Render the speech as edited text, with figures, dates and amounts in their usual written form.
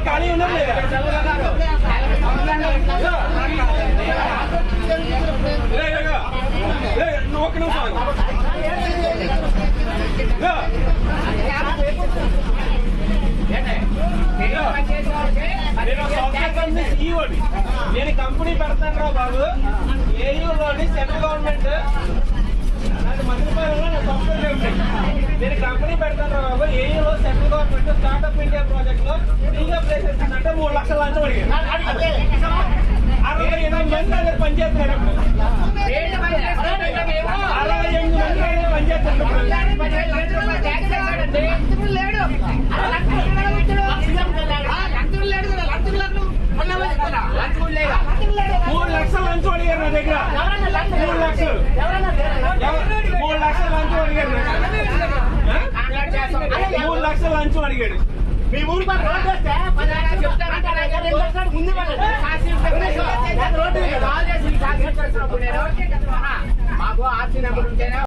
ఖాళీ ఉన్నది లేదా? ఒక్క నిమిషం నేను కంపెనీ పెడతాను రా బాబు. ఏయూలోని సెంట్రల్ గవర్నమెంట్ మధ్యపాలెంలో నా సాఫ్ట్వేర్ ఉంటుంది. నేను కంపెనీ పెడతాను రా బాబు. ఏయూలో central government startup India project లో ఫ్రీగా ప్లేస్ ఇస్తుందంటే 3 లక్షల లంచం అడిగారు. 68 మంది దగ్గర పనిచేస్తున్నారు. 68 మంది దగ్గర పనిచేస్తున్నారు. మూడు లక్షల లంచం అడిగారు నా దగ్గర. 3 లక్షలు 3 లక్షల లంచం అడిగారు. 3 లక్షల లంచం అడిగాడు. మీ ఊరు రోడ్డు వస్తే 10 లక్షలు చెప్తారంటే ముందు రోడ్డు మాకు ఆర్సీ నెంబర్ ఉంటేనే